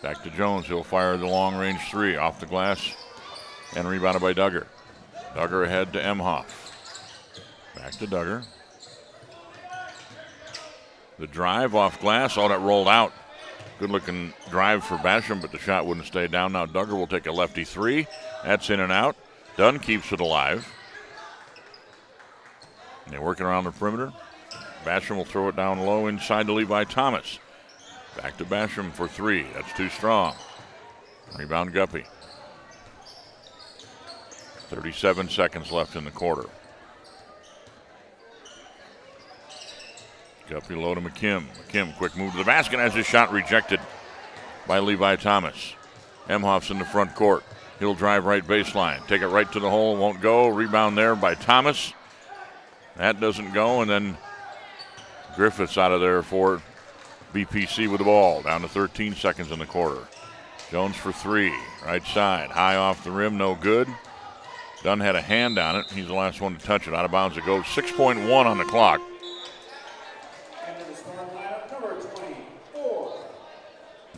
[SPEAKER 2] Back to Jones. He'll fire the long-range 3 off the glass and rebounded by Duggar. Duggar ahead to Emhoff. Back to Duggar. The drive off glass. Oh, that rolled out. Good-looking drive for Basham, but the shot wouldn't stay down. Now Duggar will take a lefty 3. That's in and out. Dunn keeps it alive. And they're working around the perimeter. Basham will throw it down low inside to Levi Thomas. Back to Basham for 3. That's too strong. Rebound Guppy. 37 seconds left in the quarter. Guppy low to McKim. McKim, quick move to the basket, has his shot rejected by Levi Thomas. Emhoff's in the front court. He'll drive right baseline. Take it right to the hole, won't go. Rebound there by Thomas. That doesn't go, and then Griffiths out of there for BPC with the ball. Down to 13 seconds in the quarter. Jones for 3. Right side. High off the rim, no good. Dunn had a hand on it. He's the last one to touch it. Out of bounds it goes. 6.1 on the clock.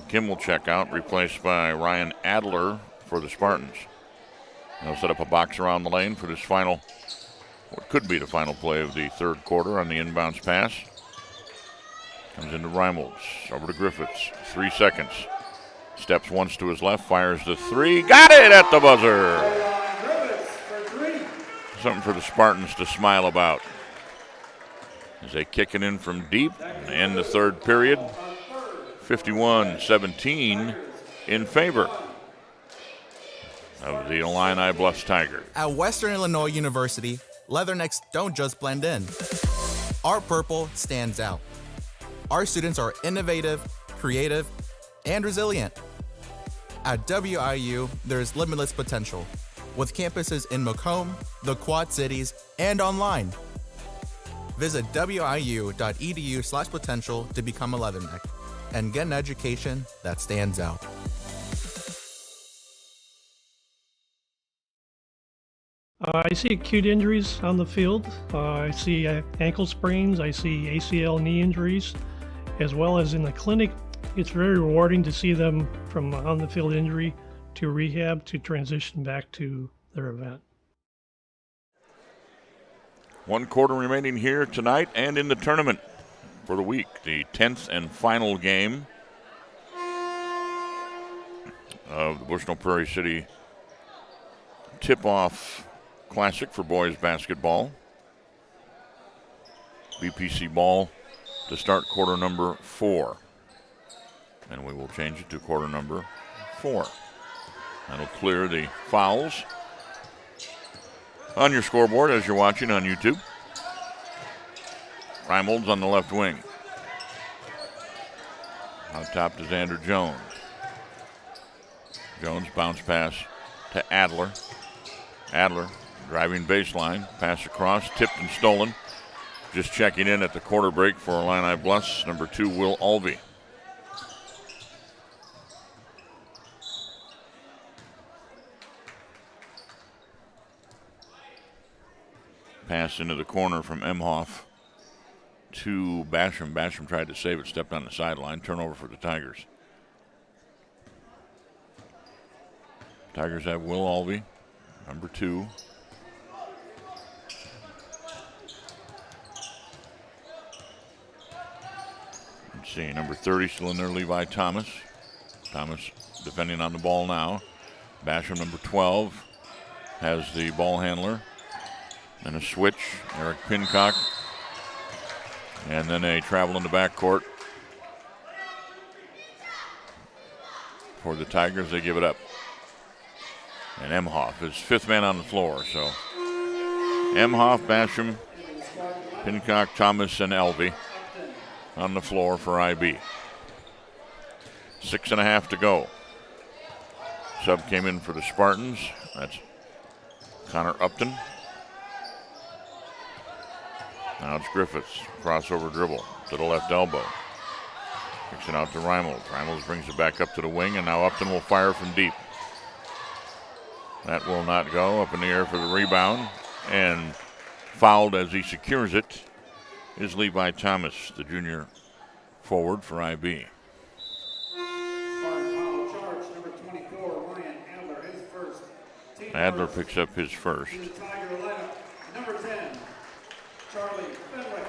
[SPEAKER 2] Kim will check out, replaced by Ryan Adler for the Spartans. They'll set up a box around the lane for this final, what could be the final play of the third quarter on the inbounds pass. Comes into Reimolds, over to Griffiths. 3 seconds. Steps once to his left, fires the 3. Got it at the buzzer! Something for the Spartans to smile about as they kick it in from deep and end the third period. 51-17 in favor of the Illini Bluffs Tigers.
[SPEAKER 9] At Western Illinois University, Leathernecks don't just blend in. Our purple stands out. Our students are innovative, creative, and resilient. At WIU, there's limitless potential, with campuses in Macomb, the Quad Cities, and online. Visit wiu.edu/potential to become a Leatherneck and get an education that stands out.
[SPEAKER 10] I see acute injuries on the field. I see ankle sprains. I see ACL knee injuries, as well as in the clinic. It's very rewarding to see them from on-the-field injury to rehab to transition back to their event.
[SPEAKER 2] 1 quarter remaining here tonight and in the tournament for the week. The 10th and final game of the Bushnell-Prairie City Tip-Off Classic for boys basketball. BPC ball to start quarter number 4. And we will change it to quarter number 4. That'll clear the fouls on your scoreboard as you're watching on YouTube. Reimold's on the left wing. On top to Xander Jones. Jones bounce pass to Adler. Adler driving baseline, pass across, tipped and stolen. Just checking in at the quarter break for Illini Bluffs, number 2, Will Alvey. Pass into the corner from Emhoff to Basham. Basham tried to save it, stepped on the sideline. Turnover for the Tigers. Tigers have Will Alvey, number 2. Let's see, number 30 still in there, Levi Thomas. Thomas defending on the ball now. Basham, number 12, has the ball handler. And a switch, Eric Pincock. And then a travel in the backcourt for the Tigers. They give it up. And Emhoff is 5th man on the floor. So Emhoff, Basham, Pincock, Thomas, and Alvey on the floor for IB. 6.5 to go. Sub came in for the Spartans. That's Connor Upton. Now it's Griffiths. Crossover dribble to the left elbow. Kicks it out to Reimold. Reimold brings it back up to the wing, and now Upton will fire from deep. That will not go. Up in the air for the rebound. And fouled as he secures it is Levi Thomas, the junior forward for IB. Adler picks up his first.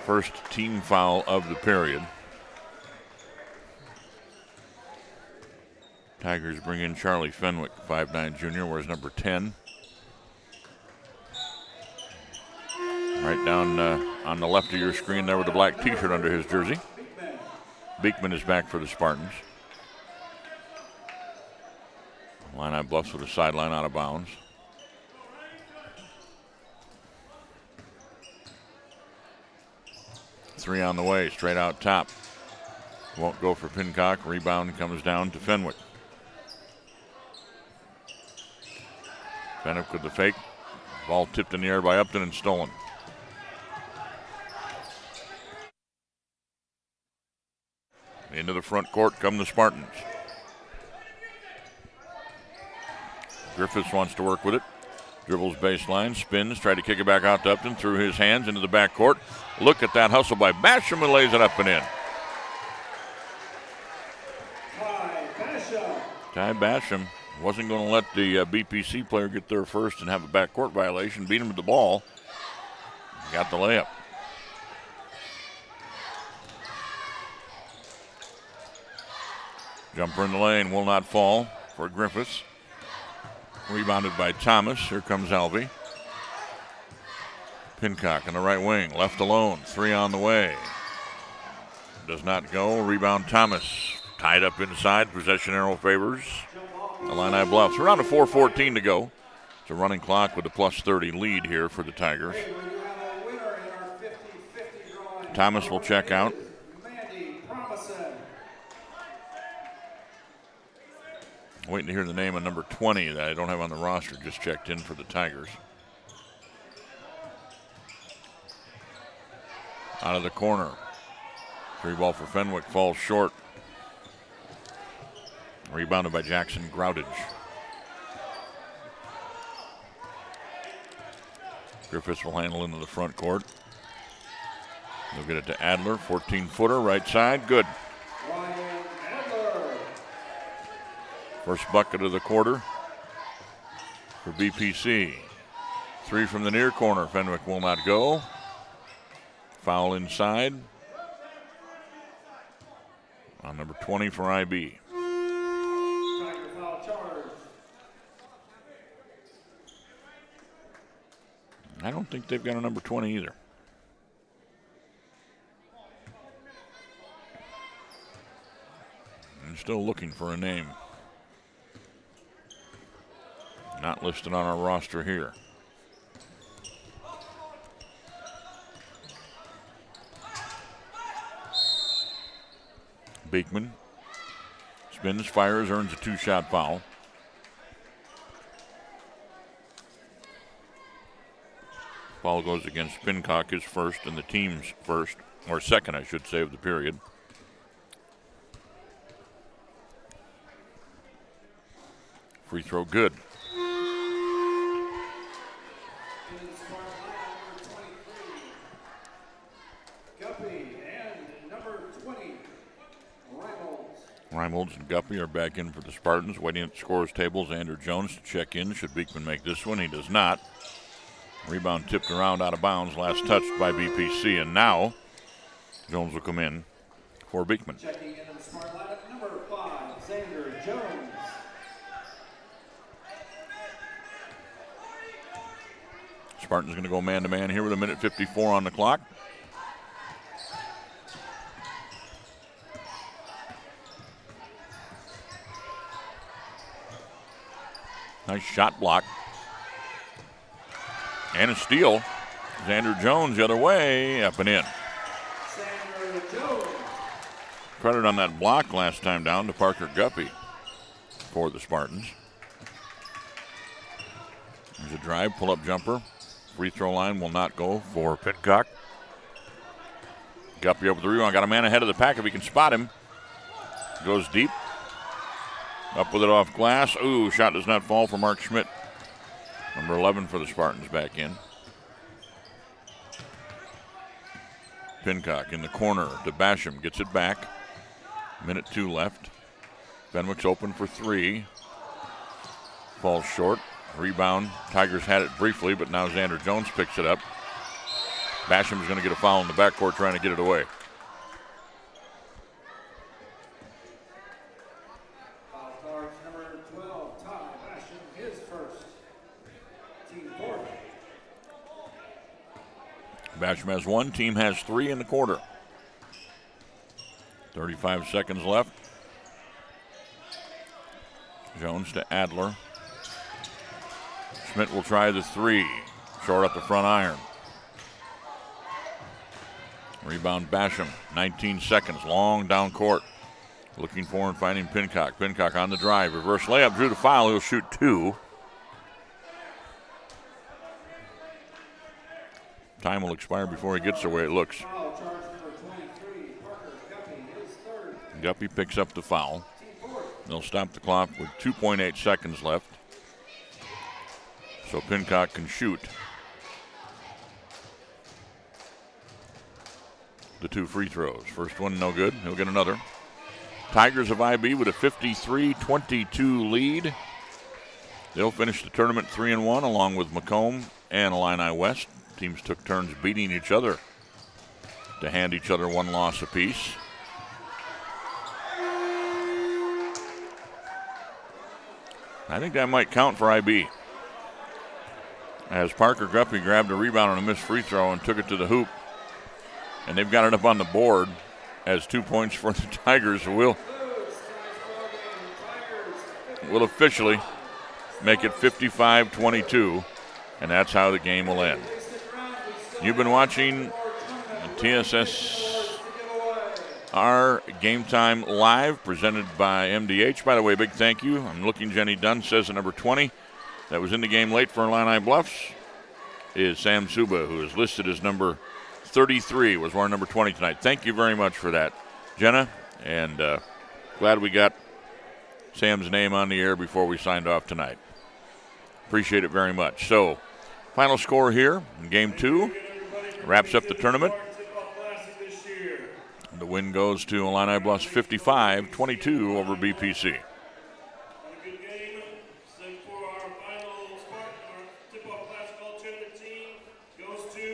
[SPEAKER 2] First team foul of the period. Tigers bring in Charlie Fenwick, 5'9" junior, wears number 10. Right down on the left of your screen there with the black t-shirt under his jersey. Beekman is back for the Spartans. Illini Bluffs with a sideline out of bounds. Three on the way, straight out top. Won't go for Pincock. Rebound comes down to Fenwick. Fenwick with the fake. Ball tipped in the air by Upton and stolen. Into the front court come the Spartans. Griffiths wants to work with it. Dribbles baseline, spins, tried to kick it back out to Upton, through his hands into the backcourt. Look at that hustle by Basham and lays it up and in. Ty Basham wasn't going to let the BPC player get there first and have a backcourt violation. Beat him with the ball. Got the layup. Jumper in the lane will not fall for Griffiths. Rebounded by Thomas. Here comes Alvey. Pincock on the right wing, left alone. Three on the way. Does not go. Rebound Thomas. Tied up inside. Possession arrow favors Illini Bluffs. Around a 4:14 to go. It's a running clock with a plus 30 lead here for the Tigers. Thomas will check out. Waiting to hear the name of number 20 that I don't have on the roster. Just checked in for the Tigers. Out of the corner. Three ball for Fenwick. Falls short. Rebounded by Jackson Groudage. Griffiths will handle into the front court. They'll get it to Adler. 14-footer, right side. Good. First bucket of the quarter for BPC. Three from the near corner. Fenwick will not go. Foul inside on number 20 for IB. I don't think they've got a number 20 either. Still looking for a name. Not listed on our roster here. Beekman spins, fires, earns a 2-shot foul. Foul goes against Pincock, his first, and the team's first, or second, I should say, of the period. Free throw good. Reimolds and Guppy are back in for the Spartans, waiting at the scores table. Xander Jones to check in. Should Beekman make this one? He does not. Rebound tipped around out of bounds, last touched by BPC, and now Jones will come in for Beekman.
[SPEAKER 1] Checking in the smart lineup, number 5, Xander Jones.
[SPEAKER 2] Spartan's going to go man-to-man here with 1:54 on the clock. Nice shot block. And a steal. Xander Jones the other way, up and in.
[SPEAKER 1] Xander Jones.
[SPEAKER 2] Credit on that block last time down to Parker Guppy for the Spartans. There's a drive, pull-up jumper. Free throw line will not go for Pincock. Guppy over the rebound, got a man ahead of the pack if he can spot him. Goes deep. Up with it off glass. Ooh, shot does not fall for Mark Schmidt. Number 11 for the Spartans back in. Pincock in the corner to Basham. Gets it back. 1:02 left. Fenwick's open for 3. Falls short. Rebound. Tigers had it briefly, but now Xander Jones picks it up. Basham's going to get a foul in the backcourt trying to get it away. Basham has 1, team has 3 in the quarter. 35 seconds left. Jones to Adler. Schmidt will try the 3. Short up the front iron. Rebound Basham. 19 seconds. Long down court. Looking for and finding Pincock. Pincock on the drive. Reverse layup. Drew the foul. He'll shoot 2. Time will expire before he gets the way it looks. Guppy picks up the foul. They'll stop the clock with 2.8 seconds left. So Pincock can shoot the 2 free throws. First one no good. He'll get another. Tigers of IB with a 53-22 lead. They'll finish the tournament 3-1 along with Macomb and Illini West. Teams took turns beating each other to hand each other 1 loss apiece. I think that might count for IB, as Parker Guppy grabbed a rebound on a missed free throw and took it to the hoop. And they've got it up on the board as 2 points for the Tigers. We'll officially make it 55-22, and that's how the game will end. You've been watching TSSR Game Time Live, presented by MDH. By the way, big thank you. I'm looking, Jenny Dunn says at number 20, that was in the game late for Illini Bluffs, is Sam Suba, who is listed as number 33, was wearing number 20 tonight. Thank you very much for that, Jenna, and glad we got Sam's name on the air before we signed off tonight. Appreciate it very much. So, final score here in Game 2 wraps up the tournament. The win goes to Illini Bluffs 55-22 over BPC.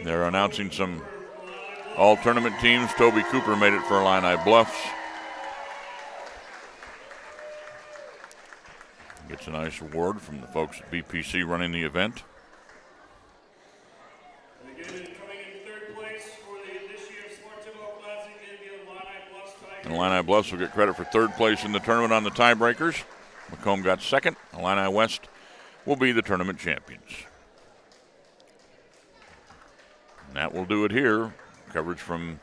[SPEAKER 2] They're announcing some all-tournament teams. Toby Cooper made it for Illini Bluffs. Gets a nice award from the folks at BPC running the event. And Illini Bluffs will get credit for third place in the tournament on the tiebreakers. Macomb got second. Illini West will be the tournament champions. And that will do it here. Coverage from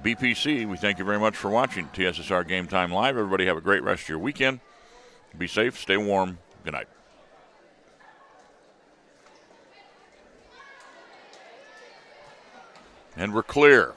[SPEAKER 2] BPC. We thank you very much for watching TSSR Game Time Live. Everybody have a great rest of your weekend. Be safe, stay warm. Good night. And we're clear.